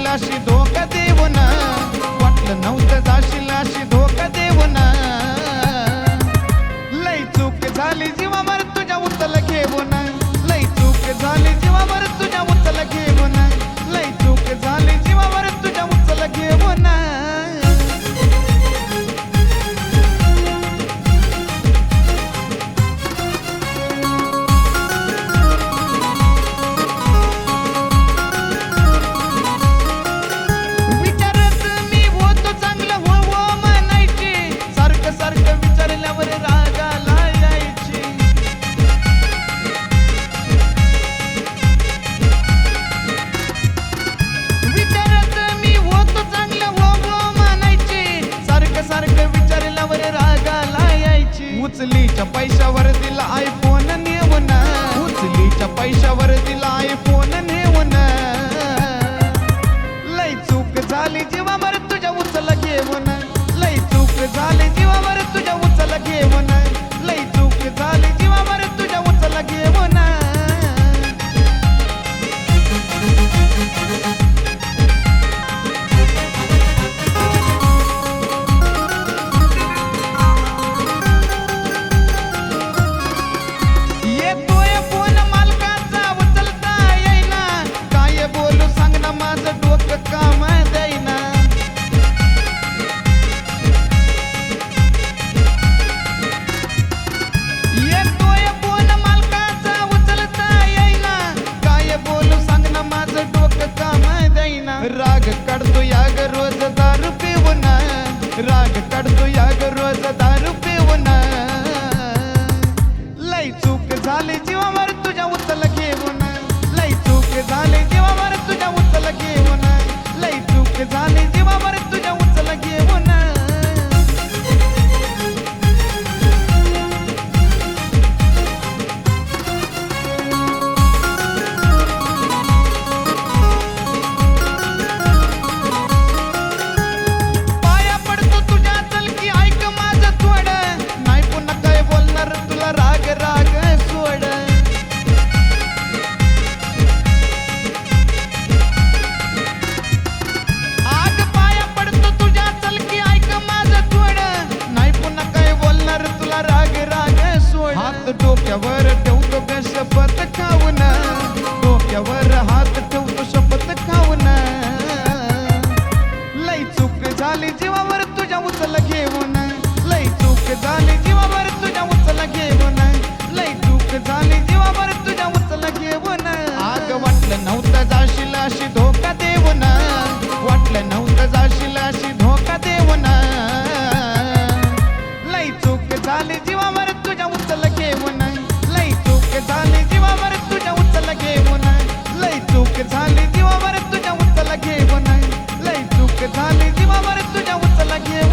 जाशील अशी धोका देऊन, वाटलं नव्हतं जाशील अशी धोका देऊन. लई चूक झाली जीवावर तुझ्या उचल घेऊन, लई चूक झाली जीवावर तुझ्या उचल घेऊन, लई चूक झाली जीवावर तुझ्या उचल घेऊन. उचलीच्या पैशावर दिला आयफोन नेऊन, उचलीच्या पैशावर दिला आयफोन नेऊन. लई चूक झाली जीवावर तुझ्या उचल घेऊन, लई चूक झाली जीवावर तुझ्या उचल घेऊन, लई चूक झाली जीवावर तुझ्या उचल घेऊन. राग काढतो या ग रोज दारू पिऊन, राग काढतो या ग रोज दारू पिऊन. लई चूक झाली जीवावर तुझ्या उचल घेऊन, लई चूक झाली जीवावर तुझ्या उचल घेऊन, लई चूक झाली जीवावर तुझ्या उचल घेऊन. हात डोक्यावर ठेवतो ग शपथ खाऊन, डोक्यावर हात ठेवतो शपथ खाऊन. लई चूक झाली जीवावर तुझ्या उचल घेऊन, लई चूक झाली जीवावर तुझ्या उचल घेऊन, लई चूक झाली जीवावर तुझ्या उचल घेऊन. आग वाटलं नव्हतं जाशील अशी धोका देऊन, वाटलं नव्हतं जाशील अशी धोका देऊन. लई चूक झाली जीवावर तुझ्या उचल घेऊन, लई चूक झाली जीवावर तुझ्या उचल घेऊन, लई चूक झाली जीवावर तुझ्या उचल घेऊन, लई चूक झाली जीवावर तुझ्या उचल घेऊन.